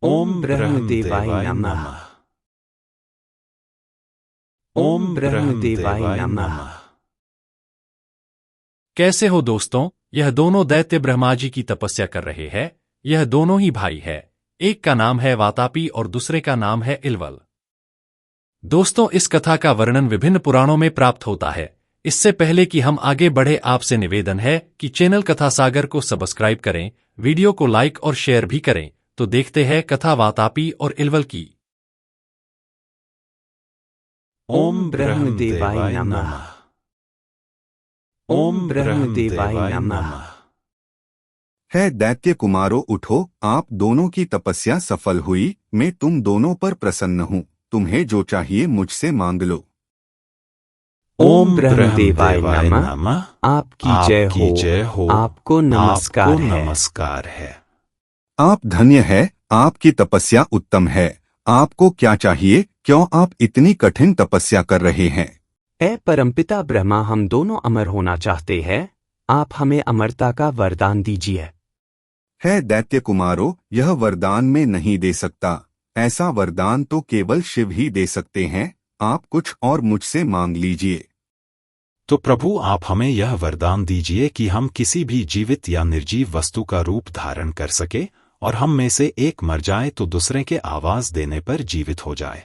ओम ब्रह्मदेवाय नमः। ओम ब्रह्मदेवाय नमः। कैसे हो दोस्तों? यह दोनों दैत्य ब्रह्मा जी की तपस्या कर रहे हैं। यह दोनों ही भाई है। एक का नाम है वातापी और दूसरे का नाम है इलवल। दोस्तों, इस कथा का वर्णन विभिन्न पुराणों में प्राप्त होता है। इससे पहले कि हम आगे बढ़े, आपसे निवेदन है कि चैनल कथा सागर को सब्सक्राइब करें, वीडियो को लाइक और शेयर भी करें। तो देखते हैं कथा वातापी और इलवल की। ओम ब्रह्मदेवाय नमः। ओम ब्रह्मदेवाय नमः। है दैत्य कुमारों, उठो, आप दोनों की तपस्या सफल हुई। मैं तुम दोनों पर प्रसन्न हूँ। तुम्हें जो चाहिए मुझसे मांग लो। ओम ब्रह्मदेवाय नमः। आपकी जय हो। आपको नमस्कार है। आप धन्य है, आपकी तपस्या उत्तम है। आपको क्या चाहिए? क्यों आप इतनी कठिन तपस्या कर रहे हैं? ए परमपिता ब्रह्मा, हम दोनों अमर होना चाहते हैं। आप हमें अमरता का वरदान दीजिए। है दैत्य कुमारों, यह वरदान मैं नहीं दे सकता। ऐसा वरदान तो केवल शिव ही दे सकते हैं। आप कुछ और मुझसे मांग लीजिए। तो प्रभु, आप हमें यह वरदान दीजिए कि हम किसी भी जीवित या निर्जीव वस्तु का रूप धारण कर सके, और हम में से एक मर जाए तो दूसरे के आवाज देने पर जीवित हो जाए।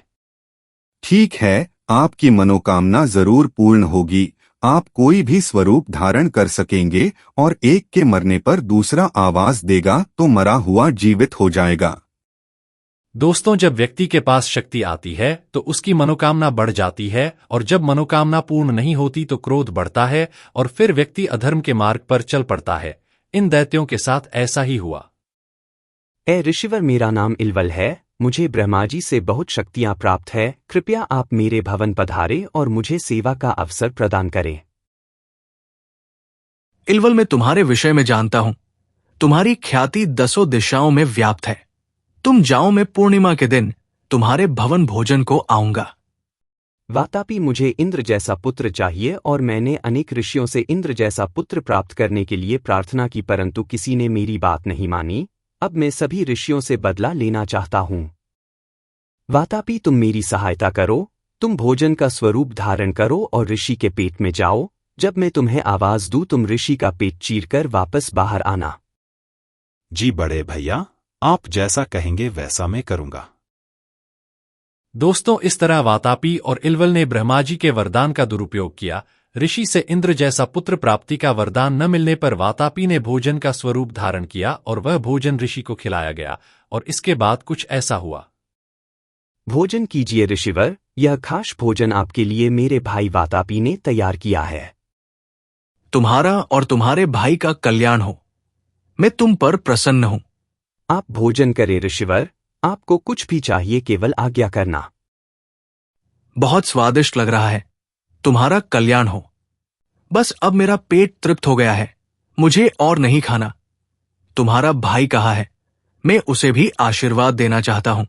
ठीक है, आपकी मनोकामना जरूर पूर्ण होगी। आप कोई भी स्वरूप धारण कर सकेंगे, और एक के मरने पर दूसरा आवाज देगा तो मरा हुआ जीवित हो जाएगा। दोस्तों, जब व्यक्ति के पास शक्ति आती है तो उसकी मनोकामना बढ़ जाती है, और जब मनोकामना पूर्ण नहीं होती तो क्रोध बढ़ता है, और फिर व्यक्ति अधर्म के मार्ग पर चल पड़ता है। इन दैत्यों के साथ ऐसा ही हुआ। ए ऋषिवर, मेरा नाम इलवल है। मुझे ब्रह्मा जी से बहुत शक्तियां प्राप्त है। कृपया आप मेरे भवन पधारे और मुझे सेवा का अवसर प्रदान करें। इलवल, मैं तुम्हारे विषय में जानता हूं। तुम्हारी ख्याति 10 दिशाओं में व्याप्त है। तुम जाओ, मैं पूर्णिमा के दिन तुम्हारे भवन भोजन को आऊंगा। वातापी, मुझे इंद्र जैसा पुत्र चाहिए, और मैंने अनेक ऋषियों से इंद्र जैसा पुत्र प्राप्त करने के लिए प्रार्थना की, परंतु किसी ने मेरी बात नहीं मानी। अब मैं सभी ऋषियों से बदला लेना चाहता हूं। वातापी, तुम मेरी सहायता करो। तुम भोजन का स्वरूप धारण करो और ऋषि के पेट में जाओ। जब मैं तुम्हें आवाज दूं, तुम ऋषि का पेट चीरकर वापस बाहर आना। जी बड़े भैया, आप जैसा कहेंगे वैसा मैं करूंगा। दोस्तों, इस तरह वातापी और इलवल ने ब्रह्मा जी के वरदान का दुरुपयोग किया। ऋषि से इंद्र जैसा पुत्र प्राप्ति का वरदान न मिलने पर वातापी ने भोजन का स्वरूप धारण किया, और वह भोजन ऋषि को खिलाया गया। और इसके बाद कुछ ऐसा हुआ। भोजन कीजिए ऋषिवर, यह खास भोजन आपके लिए मेरे भाई वातापी ने तैयार किया है। तुम्हारा और तुम्हारे भाई का कल्याण हो। मैं तुम पर प्रसन्न हूं। आप भोजन करें ऋषिवर। आपको कुछ भी चाहिए, केवल आज्ञा करना। बहुत स्वादिष्ट लग रहा है। तुम्हारा कल्याण हो। बस अब मेरा पेट तृप्त हो गया है। मुझे और नहीं खाना। तुम्हारा भाई कहाँ है? मैं उसे भी आशीर्वाद देना चाहता हूं।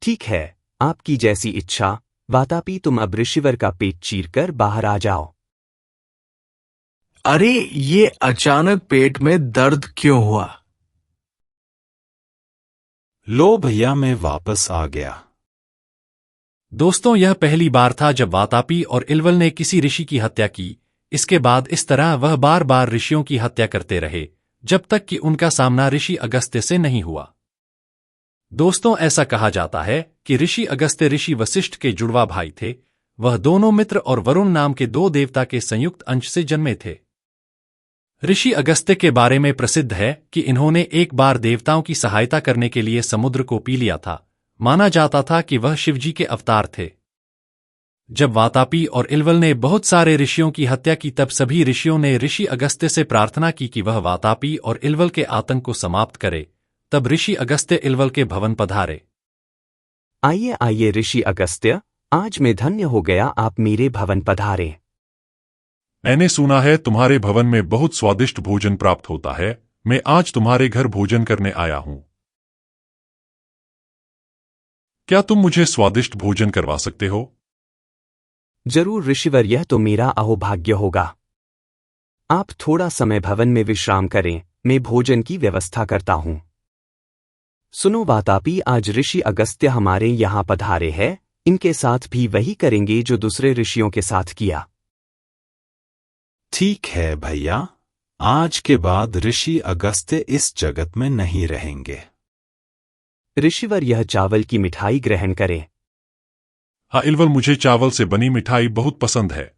ठीक है, आपकी जैसी इच्छा। वातापी, तुम अब ऋषिवर का पेट चीरकर बाहर आ जाओ। अरे, ये अचानक पेट में दर्द क्यों हुआ? लो भैया, मैं वापस आ गया। दोस्तों, यह पहली बार था जब वातापी और इलवल ने किसी ऋषि की हत्या की। इसके बाद इस तरह वह बार बार ऋषियों की हत्या करते रहे, जब तक कि उनका सामना ऋषि अगस्त्य से नहीं हुआ। दोस्तों, ऐसा कहा जाता है कि ऋषि अगस्त्य ऋषि वशिष्ठ के जुड़वा भाई थे। वह दोनों मित्र और वरुण नाम के 2 देवता के संयुक्त अंश से जन्मे थे। ऋषि अगस्त्य के बारे में प्रसिद्ध है कि इन्होंने एक बार देवताओं की सहायता करने के लिए समुद्र को पी लिया था। माना जाता था कि वह शिवजी के अवतार थे। जब वातापी और इलवल ने बहुत सारे ऋषियों की हत्या की, तब सभी ऋषियों ने ऋषि अगस्त्य से प्रार्थना की कि वह वातापी और इलवल के आतंक को समाप्त करे। तब ऋषि अगस्त्य इलवल के भवन पधारे। आइए आइए ऋषि अगस्त्य, आज मैं धन्य हो गया, आप मेरे भवन पधारे। मैंने सुना है तुम्हारे भवन में बहुत स्वादिष्ट भोजन प्राप्त होता है। मैं आज तुम्हारे घर भोजन करने आया हूं। क्या तुम मुझे स्वादिष्ट भोजन करवा सकते हो? जरूर ऋषिवर, यह तो मेरा अहोभाग्य होगा। आप थोड़ा समय भवन में विश्राम करें, मैं भोजन की व्यवस्था करता हूं। सुनो वातापी, आज ऋषि अगस्त्य हमारे यहाँ पधारे हैं, इनके साथ भी वही करेंगे जो दूसरे ऋषियों के साथ किया। ठीक है भैया, आज के बाद ऋषि अगस्त्य इस जगत में नहीं रहेंगे। ऋषिवर, यह चावल की मिठाई ग्रहण करें। हाँ इल्वल, मुझे चावल से बनी मिठाई बहुत पसंद है।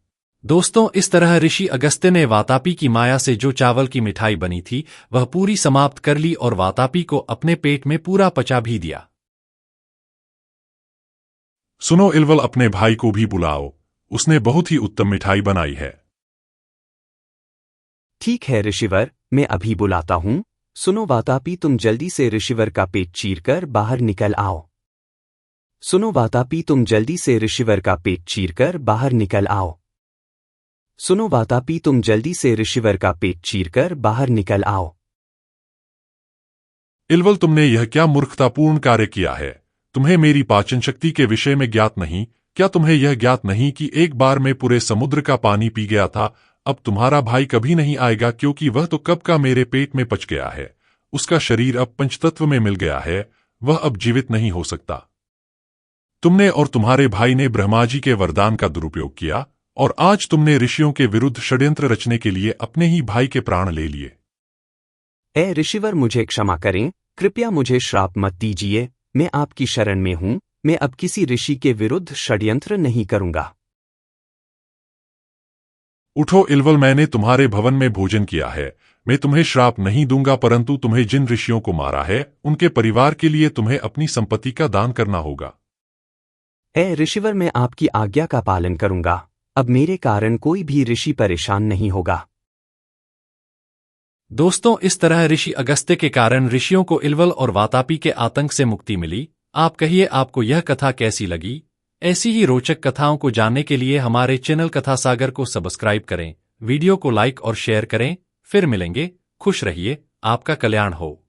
दोस्तों, इस तरह ऋषि अगस्त्य ने वातापी की माया से जो चावल की मिठाई बनी थी वह पूरी समाप्त कर ली और वातापी को अपने पेट में पूरा पचा भी दिया। सुनो इल्वल, अपने भाई को भी बुलाओ, उसने बहुत ही उत्तम मिठाई बनाई है। ठीक है ऋषिवर, मैं अभी बुलाता हूँ। सुनो वातापी, तुम जल्दी से ऋषिवर का पेट चीरकर बाहर निकल आओ। सुनो वातापी, तुम जल्दी से ऋषिवर का पेट चीरकर बाहर निकल आओ। सुनो वातापी, तुम जल्दी से ऋषिवर का पेट चीरकर बाहर निकल आओ। इल्वल, तुमने यह क्या मूर्खतापूर्ण कार्य किया है? तुम्हें मेरी पाचन शक्ति के विषय में ज्ञात नहीं? क्या तुम्हें यह ज्ञात नहीं कि एक बार मैं पूरे समुद्र का पानी पी गया था? अब तुम्हारा भाई कभी नहीं आएगा, क्योंकि वह तो कब का मेरे पेट में पच गया है। उसका शरीर अब पंचतत्व में मिल गया है, वह अब जीवित नहीं हो सकता। तुमने और तुम्हारे भाई ने ब्रह्मा जी के वरदान का दुरुपयोग किया और आज तुमने ऋषियों के विरुद्ध षड्यंत्र रचने के लिए अपने ही भाई के प्राण ले लिए। ए ऋषिवर, मुझे क्षमा करें, कृपया मुझे श्राप मत दीजिए। मैं आपकी शरण में हूँ, मैं अब किसी ऋषि के विरुद्ध षड्यंत्र नहीं करूंगा। उठो इल्वल, मैंने तुम्हारे भवन में भोजन किया है। मैं तुम्हें श्राप नहीं दूंगा, परंतु तुम्हें जिन ऋषियों को मारा है उनके परिवार के लिए तुम्हें अपनी संपत्ति का दान करना होगा। ए ऋषिवर, मैं आपकी आज्ञा का पालन करूंगा। अब मेरे कारण कोई भी ऋषि परेशान नहीं होगा। दोस्तों, इस तरह ऋषि अगस्त्य के कारण ऋषियों को इल्वल और वातापी के आतंक से मुक्ति मिली। आप कहिए, आपको यह कथा कैसी लगी? ऐसी ही रोचक कथाओं को जानने के लिए हमारे चैनल कथा सागर को सब्सक्राइब करें, वीडियो को लाइक और शेयर करें। फिर मिलेंगे, खुश रहिए, आपका कल्याण हो।